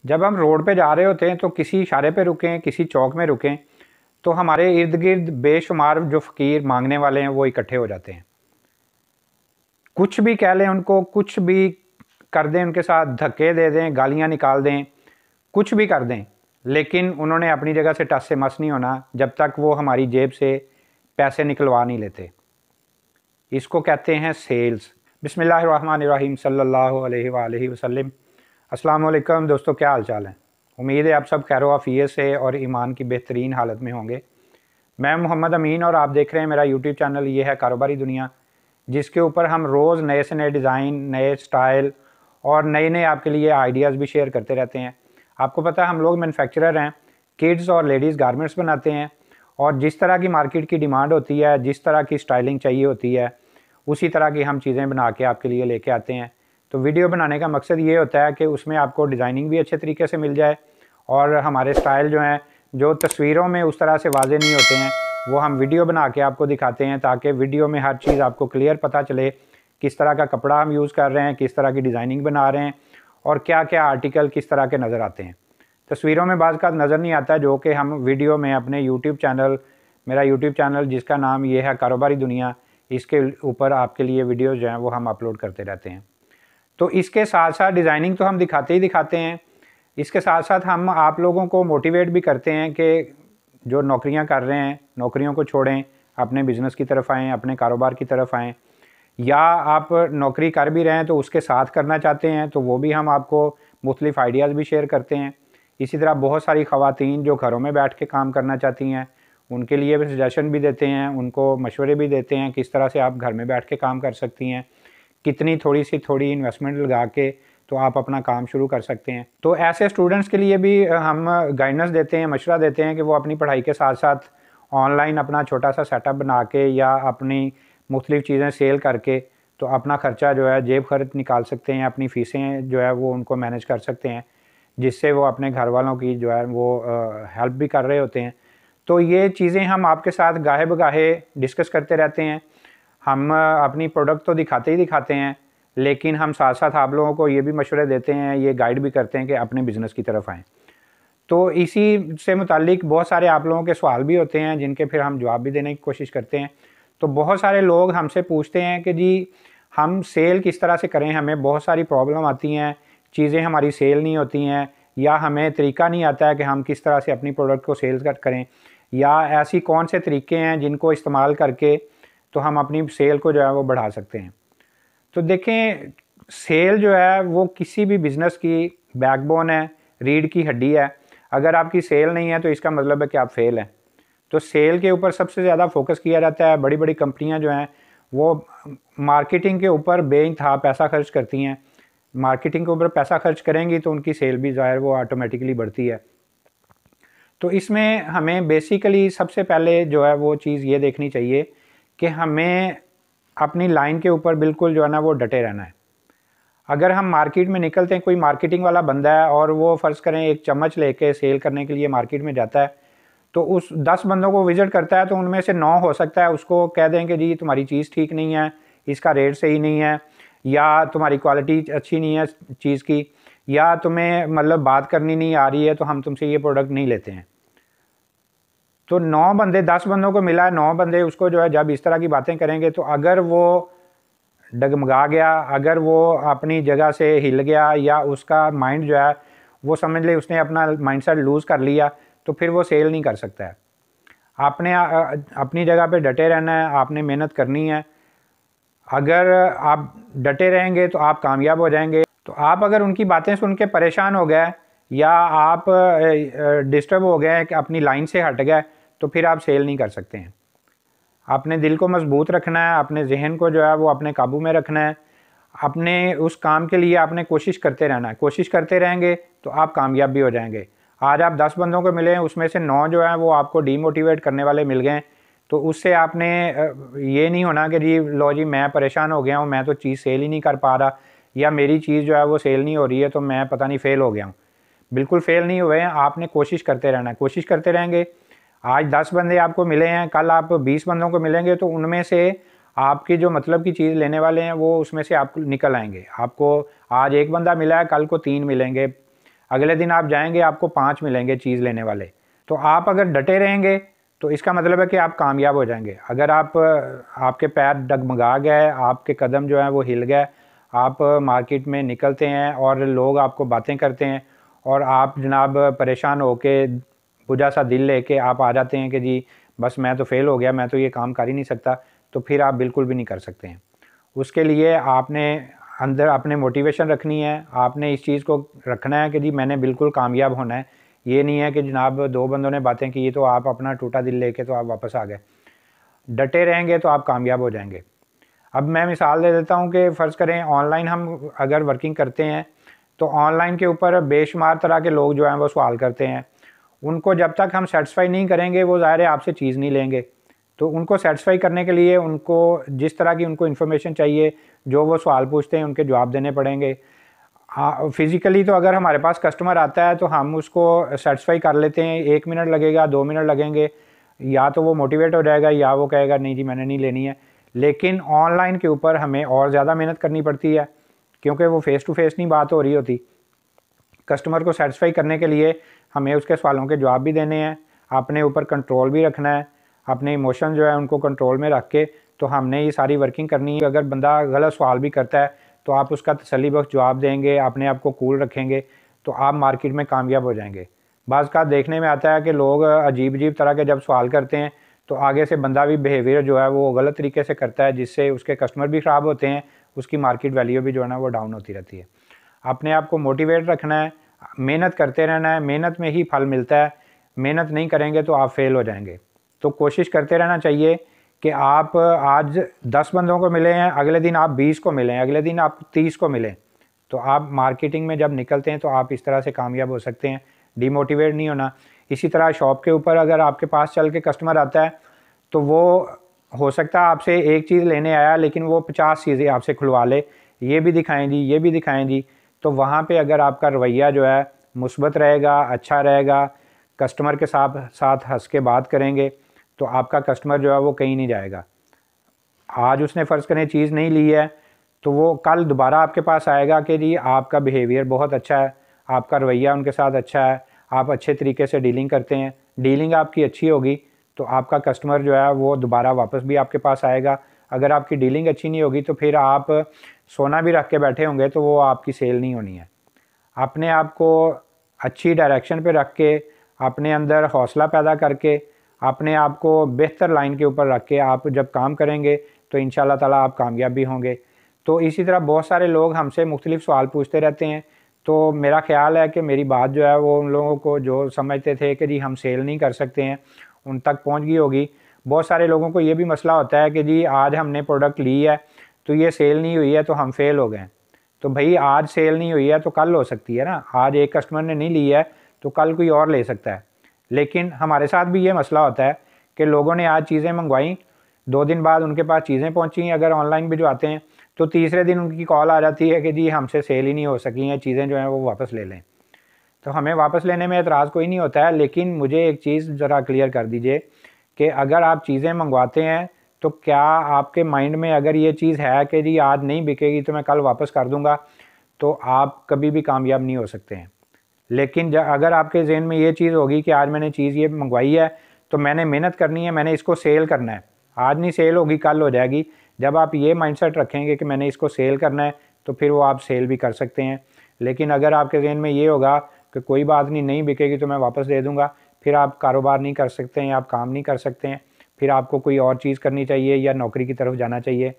जब हम रोड पे जा रहे होते हैं तो किसी इशारे पे रुकें, किसी चौक में रुकें, तो हमारे इर्द गिर्द बेशुमार जो फ़कीर मांगने वाले हैं वो इकट्ठे हो जाते हैं। कुछ भी कह लें उनको, कुछ भी कर दें उनके साथ, धक्के दे दें, गालियाँ निकाल दें, कुछ भी कर दें, लेकिन उन्होंने अपनी जगह से टस से मस नहीं होना जब तक वो हमारी जेब से पैसे निकलवा नहीं लेते। इसको कहते हैं सेल्स। बिस्मिल्लाहिर्रहमानिर्रहीम सल्लल्लाहु अलैहि वसल्लम। अस्सलाम वालेकुम दोस्तों, क्या हाल चाल है। उम्मीद है आप सब खैर आफियत से और ईमान की बेहतरीन हालत में होंगे। मैं मोहम्मद अमीन और आप देख रहे हैं मेरा यूट्यूब चैनल ये है कारोबारी दुनिया, जिसके ऊपर हम रोज़ नए से नए डिज़ाइन, नए स्टाइल और नए नए आपके लिए आइडियाज़ भी शेयर करते रहते हैं। आपको पता है हम लोग मैन्युफैक्चरर हैं, किड्स और लेडीज़ गारमेंट्स बनाते हैं, और जिस तरह की मार्केट की डिमांड होती है, जिस तरह की स्टाइलिंग चाहिए होती है, उसी तरह की हम चीज़ें बना के आपके लिए लेके आते हैं। तो वीडियो बनाने का मकसद ये होता है कि उसमें आपको डिज़ाइनिंग भी अच्छे तरीके से मिल जाए, और हमारे स्टाइल जो हैं, जो तस्वीरों में उस तरह से वाज़े नहीं होते हैं, वो हम वीडियो बना के आपको दिखाते हैं, ताकि वीडियो में हर चीज़ आपको क्लियर पता चले, किस तरह का कपड़ा हम यूज़ कर रहे हैं, किस तरह की डिज़ाइनिंग बना रहे हैं, और क्या क्या आर्टिकल किस तरह के नज़र आते हैं। तस्वीरों में बाज़ का नज़र नहीं आता, जो कि हम वीडियो में अपने यूट्यूब चैनल, मेरा यूट्यूब चैनल जिसका नाम ये है कारोबारी दुनिया, इसके ऊपर आपके लिए वीडियोज़ जो हैं वो हम अपलोड करते रहते हैं। तो इसके साथ साथ डिज़ाइनिंग तो हम दिखाते ही दिखाते हैं, इसके साथ साथ हम आप लोगों को मोटिवेट भी करते हैं कि जो नौकरियां कर रहे हैं, नौकरियों को छोड़ें, अपने बिज़नेस की तरफ आएँ, अपने कारोबार की तरफ आएँ, या आप नौकरी कर भी रहे हैं तो उसके साथ करना चाहते हैं तो वो भी हम आपको मुख्तलिफ़ आइडियाज़ भी शेयर करते हैं। इसी तरह बहुत सारी ख़वातीन जो घरों में बैठ के काम करना चाहती हैं, उनके लिए भी सजेशन भी देते हैं, उनको मशवरे भी देते हैं किस तरह से आप घर में बैठ के काम कर सकती हैं, कितनी थोड़ी इन्वेस्टमेंट लगा के तो आप अपना काम शुरू कर सकते हैं। तो ऐसे स्टूडेंट्स के लिए भी हम गाइडेंस देते हैं, मशवरा देते हैं कि वो अपनी पढ़ाई के साथ साथ ऑनलाइन अपना छोटा सा सेटअप बना के या अपनी मुख्तलिफ़ चीज़ें सेल करके तो अपना ख़र्चा जो है, जेब खर्च निकाल सकते हैं, अपनी फ़ीसें जो है वो उनको मैनेज कर सकते हैं, जिससे वो अपने घर वालों की जो है वो हेल्प भी कर रहे होते हैं। तो ये चीज़ें हम आपके साथ गाहे बगाहे डिस्कस करते रहते हैं। हम अपनी प्रोडक्ट तो दिखाते ही दिखाते हैं, लेकिन हम साथ साथ आप लोगों को ये भी मशवरे देते हैं, ये गाइड भी करते हैं कि अपने बिज़नेस की तरफ आएँ। तो इसी से मुतालिक बहुत सारे आप लोगों के सवाल भी होते हैं, जिनके फिर हम जवाब भी देने की कोशिश करते हैं। तो बहुत सारे लोग हमसे पूछते हैं कि जी हम सेल किस तरह से करें, हमें बहुत सारी प्रॉब्लम आती हैं, चीज़ें हमारी सेल नहीं होती हैं, या हमें तरीका नहीं आता है कि हम किस तरह से अपनी प्रोडक्ट को सेल करें, या ऐसी कौन से तरीके हैं जिनको इस्तेमाल करके तो हम अपनी सेल को जो है वो बढ़ा सकते हैं। तो देखें, सेल जो है वो किसी भी बिज़नेस की बैकबोन है, रीढ़ की हड्डी है। अगर आपकी सेल नहीं है तो इसका मतलब है कि आप फेल हैं। तो सेल के ऊपर सबसे ज़्यादा फोकस किया जाता है। बड़ी बड़ी कंपनियां जो हैं वो मार्केटिंग के ऊपर बेइंतहा पैसा खर्च करती हैं। मार्केटिंग के ऊपर पैसा खर्च करेंगी तो उनकी सेल भी ज़ाहिर वो ऑटोमेटिकली बढ़ती है। तो इसमें हमें बेसिकली सबसे पहले जो है वो चीज़ ये देखनी चाहिए कि हमें अपनी लाइन के ऊपर बिल्कुल जो है ना वो डटे रहना है। अगर हम मार्केट में निकलते हैं, कोई मार्केटिंग वाला बंदा है और वो फ़र्ज़ करें एक चम्मच लेके सेल करने के लिए मार्केट में जाता है, तो उस 10 बंदों को विज़िट करता है तो उनमें से 9 हो सकता है उसको कह दें कि जी तुम्हारी चीज़ ठीक नहीं है, इसका रेट सही नहीं है, या तुम्हारी क्वालिटी अच्छी नहीं है चीज़ की, या तुम्हें मतलब बात करनी नहीं आ रही है तो हम तुमसे ये प्रोडक्ट नहीं लेते हैं। तो 9 बंदे 10 बंदों को मिला है, 9 बंदे उसको जो है जब इस तरह की बातें करेंगे तो अगर वो डगमगा गया, अगर वो अपनी जगह से हिल गया, या उसका माइंड जो है वो समझ ले उसने अपना माइंडसेट लूज़ कर लिया, तो फिर वो सेल नहीं कर सकता है। आपने अपनी जगह पे डटे रहना है, आपने मेहनत करनी है। अगर आप डटे रहेंगे तो आप कामयाब हो जाएंगे। तो आप अगर उनकी बातें सुन के परेशान हो गए, या आप डिस्टर्ब हो गए कि अपनी लाइन से हट गए, तो फिर आप सेल नहीं कर सकते हैं। अपने दिल को मजबूत रखना है, अपने जहन को जो है वो अपने काबू में रखना है। अपने उस काम के लिए आपने कोशिश करते रहना है। कोशिश करते रहेंगे तो आप कामयाब भी हो जाएंगे। आज आप 10 बंदों को मिले, उसमें से 9 जो है वो आपको डीमोटिवेट करने वाले मिल गए, तो उससे आपने ये नहीं होना कि जी लो जी मैं परेशान हो गया हूँ, मैं तो चीज़ सेल ही नहीं कर पा रहा, या मेरी चीज़ जो है वो सेल नहीं हो रही है तो मैं पता नहीं फ़ेल हो गया हूँ। बिल्कुल फ़ेल नहीं हुए हैं, आपने कोशिश करते रहना है। कोशिश करते रहेंगे, आज 10 बंदे आपको मिले हैं, कल आप 20 बंदों को मिलेंगे, तो उनमें से आपकी जो मतलब की चीज़ लेने वाले हैं वो उसमें से आप निकल आएंगे। आपको आज 1 बंदा मिला है, कल को 3 मिलेंगे, अगले दिन आप जाएंगे आपको 5 मिलेंगे चीज़ लेने वाले। तो आप अगर डटे रहेंगे तो इसका मतलब है कि आप कामयाब हो जाएंगे। अगर आपके पैर डगमगा गए, आपके कदम जो हैं वो हिल गए, आप मार्केट में निकलते हैं और लोग आपको बातें करते हैं और आप जनाब परेशान होके बुझा सा दिल लेके आप आ जाते हैं कि जी बस मैं तो फेल हो गया, मैं तो ये काम कर ही नहीं सकता, तो फिर आप बिल्कुल भी नहीं कर सकते हैं। उसके लिए आपने अंदर अपने मोटिवेशन रखनी है, आपने इस चीज़ को रखना है कि जी मैंने बिल्कुल कामयाब होना है। ये नहीं है कि जनाब 2 बंदों ने बातें की तो आप अपना टूटा दिल लेके तो आप वापस आ गए। डटे रहेंगे तो आप कामयाब हो जाएंगे। अब मैं मिसाल दे देता हूँ कि फ़र्ज़ करें ऑनलाइन हम अगर वर्किंग करते हैं तो ऑनलाइन के ऊपर बेशुमार तरह के लोग जो हैं वो सवाल करते हैं। उनको जब तक हम सेटिस्फाई नहीं करेंगे वो ज़ाहिर है आपसे चीज़ नहीं लेंगे। तो उनको सेटिस्फाई करने के लिए उनको जिस तरह की उनको इन्फॉर्मेशन चाहिए, जो वो सवाल पूछते हैं उनके जवाब देने पड़ेंगे। हाँ, फिज़िकली तो अगर हमारे पास कस्टमर आता है तो हम उसको सेटिस्फाई कर लेते हैं, 1 मिनट लगेगा, 2 मिनट लगेंगे, या तो वो मोटिवेट हो जाएगा या वो कहेगा नहीं जी मैंने नहीं लेनी है। लेकिन ऑनलाइन के ऊपर हमें और ज़्यादा मेहनत करनी पड़ती है क्योंकि वो फ़ेस टू फ़ेस नहीं बात हो रही होती। कस्टमर को सेटिस्फाई करने के लिए हमें उसके सवालों के जवाब भी देने हैं, अपने ऊपर कंट्रोल भी रखना है, अपने इमोशन जो है उनको कंट्रोल में रख के तो हमने ये सारी वर्किंग करनी है। अगर बंदा गलत सवाल भी करता है तो आप उसका तसल्ली बख्श जवाब देंगे, अपने आप को कूल रखेंगे तो आप मार्केट में कामयाब हो जाएंगे। बाज़ का देखने में आता है कि लोग अजीब अजीब तरह के जब सवाल करते हैं तो आगे से बंदा भी बिहेवियर जो है वो गलत तरीके से करता है, जिससे उसके कस्टमर भी ख़राब होते हैं, उसकी मार्केट वैल्यू भी जो है ना वो डाउन होती रहती है। अपने आप को मोटिवेट रखना है, मेहनत करते रहना है, मेहनत में ही फल मिलता है। मेहनत नहीं करेंगे तो आप फेल हो जाएंगे। तो कोशिश करते रहना चाहिए कि आप आज 10 बंदों को मिले हैं, अगले दिन आप 20 को मिलें, अगले दिन आप 30 को मिलें। तो आप मार्केटिंग में जब निकलते हैं तो आप इस तरह से कामयाब हो सकते हैं, डिमोटिवेट नहीं होना। इसी तरह शॉप के ऊपर अगर आपके पास चल के कस्टमर आता है तो वो हो सकता है आपसे एक चीज़ लेने आया लेकिन वो 50 चीज़ें आपसे खुलवा ले, ये भी दिखाएं जी, ये भी दिखाएं जी। तो वहाँ पे अगर आपका रवैया जो है मुस्बत रहेगा, अच्छा रहेगा, कस्टमर के साथ साथ हंस के बात करेंगे तो आपका कस्टमर जो है वो कहीं नहीं जाएगा। आज उसने फ़र्ज़ करें चीज़ नहीं ली है तो वो कल दोबारा आपके पास आएगा कि जी आपका बिहेवियर बहुत अच्छा है, आपका रवैया उनके साथ अच्छा है, आप अच्छे तरीके से डीलिंग करते हैं। डीलिंग आपकी अच्छी होगी तो आपका कस्टमर जो है वो दोबारा वापस भी आपके पास आएगा। अगर आपकी डीलिंग अच्छी नहीं होगी तो फिर आप सोना भी रख के बैठे होंगे तो वो आपकी सेल नहीं होनी है। अपने आप को अच्छी डायरेक्शन पे रख के, अपने अंदर हौसला पैदा करके, अपने आप को बेहतर लाइन के ऊपर रख के आप जब काम करेंगे तो इंशाल्लाह ताला आप कामयाब भी होंगे। तो इसी तरह बहुत सारे लोग हमसे मुख्तलिफ़ सवाल पूछते रहते हैं। तो मेरा ख़्याल है कि मेरी बात जो है वो उन लोगों को जो समझते थे कि जी हम सेल नहीं कर सकते हैं, उन तक पहुंच गई होगी। बहुत सारे लोगों को ये भी मसला होता है कि जी आज हमने प्रोडक्ट ली है तो ये सेल नहीं हुई है तो हम फेल हो गए। तो भाई आज सेल नहीं हुई है तो कल हो सकती है ना, आज एक कस्टमर ने नहीं ली है तो कल कोई और ले सकता है। लेकिन हमारे साथ भी ये मसला होता है कि लोगों ने आज चीज़ें मंगवाई, 2 दिन बाद उनके पास चीज़ें पहुंची, अगर ऑनलाइन भी जो आते हैं तो तीसरे दिन उनकी कॉल आ जाती है कि जी हमसे सेल ही नहीं हो सकी हैं, चीज़ें जो हैं वो वापस ले लें। तो हमें वापस लेने में एतराज़ कोई नहीं होता है, लेकिन मुझे एक चीज़ ज़रा क्लियर कर दीजिए कि अगर आप चीज़ें मंगवाते हैं तो क्या आपके माइंड में अगर ये चीज़ है कि जी आज नहीं बिकेगी तो मैं कल वापस कर दूंगा, तो आप कभी भी कामयाब नहीं हो सकते हैं। लेकिन अगर आपके जहन में ये चीज़ होगी कि आज मैंने चीज़ ये मंगवाई है तो मैंने मेहनत करनी है, मैंने इसको सेल करना है, आज नहीं सेल होगी कल हो जाएगी। जब आप ये माइंडसेट रखेंगे कि मैंने इसको सेल करना है तो फिर वो आप सेल भी कर सकते हैं। लेकिन अगर आपके जहन में ये होगा कि कोई बात नहीं, नहीं बिकेगी तो मैं वापस दे दूंगा, फिर आप कारोबार नहीं कर सकते हैं, आप काम नहीं कर सकते हैं। फिर आपको कोई और चीज़ करनी चाहिए या नौकरी की तरफ जाना चाहिए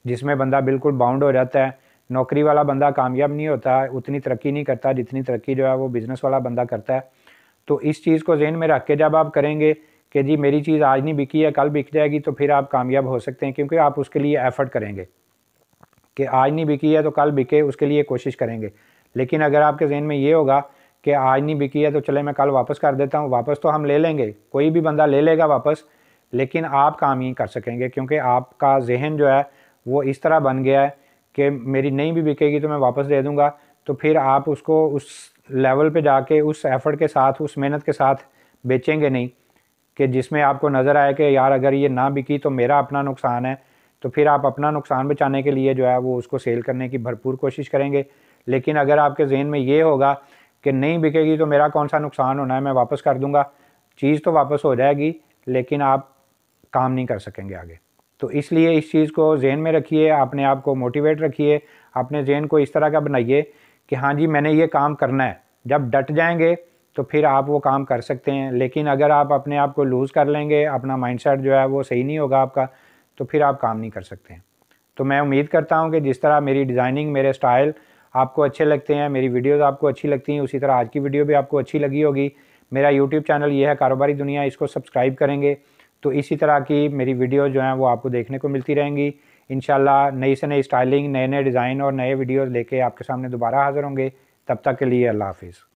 जिसमें बंदा बिल्कुल बाउंड हो जाता है। नौकरी वाला बंदा कामयाब नहीं होता, उतनी तरक्की नहीं करता जितनी तरक्की जो है वो बिज़नेस वाला बंदा करता है। तो इस चीज़ को ज़हन में रख के जब आप करेंगे कि जी मेरी चीज़ आज नहीं बिकी है कल बिक जाएगी, तो फिर आप कामयाब हो सकते हैं, क्योंकि आप उसके लिए एफ़र्ट करेंगे कि आज नहीं बिकी है तो कल बिके, उसके लिए कोशिश करेंगे। लेकिन अगर आपके जहन में ये होगा कि आज नहीं बिकी है तो चले मैं कल वापस कर देता हूँ, वापस तो हम ले लेंगे, कोई भी बंदा ले लेगा वापस, लेकिन आप काम नहीं कर सकेंगे क्योंकि आपका जहन जो है वो इस तरह बन गया है कि मेरी नहीं भी बिकेगी तो मैं वापस दे दूँगा। तो फिर आप उसको उस लेवल पे जाके उस एफ़र्ट के साथ, उस मेहनत के साथ बेचेंगे नहीं कि जिसमें आपको नज़र आए कि यार अगर ये ना बिकी तो मेरा अपना नुकसान है। तो फिर आप अपना नुकसान बचाने के लिए जो है वो उसको सेल करने की भरपूर कोशिश करेंगे। लेकिन अगर आपके जहन में ये होगा कि नहीं बिकेगी तो मेरा कौन सा नुकसान होना है, मैं वापस कर दूंगा। चीज़ तो वापस हो जाएगी लेकिन आप काम नहीं कर सकेंगे आगे। तो इसलिए इस चीज़ को जहन में रखिए, अपने आप को मोटिवेट रखिए, अपने जहन को इस तरह का बनाइए कि हाँ जी मैंने ये काम करना है। जब डट जाएंगे तो फिर आप वो काम कर सकते हैं। लेकिन अगर आप अपने आप को लूज़ कर लेंगे, अपना माइंडसेट जो है वो सही नहीं होगा आपका, तो फिर आप काम नहीं कर सकते हैं। तो मैं उम्मीद करता हूँ कि जिस तरह मेरी डिज़ाइनिंग, मेरे स्टाइल आपको अच्छे लगते हैं, मेरी वीडियोज़ आपको अच्छी लगती हैं, उसी तरह आज की वीडियो भी आपको अच्छी लगी होगी। मेरा यूट्यूब चैनल ये है कारोबारी दुनिया, इसको सब्सक्राइब करेंगे तो इसी तरह की मेरी वीडियो जो हैं वो आपको देखने को मिलती रहेंगी। इंशाल्लाह नई से नई स्टाइलिंग, नए नए डिज़ाइन और नए वीडियोज़ लेके आपके सामने दोबारा हाज़िर होंगे। तब तक के लिए अल्लाह हाफ़िज़।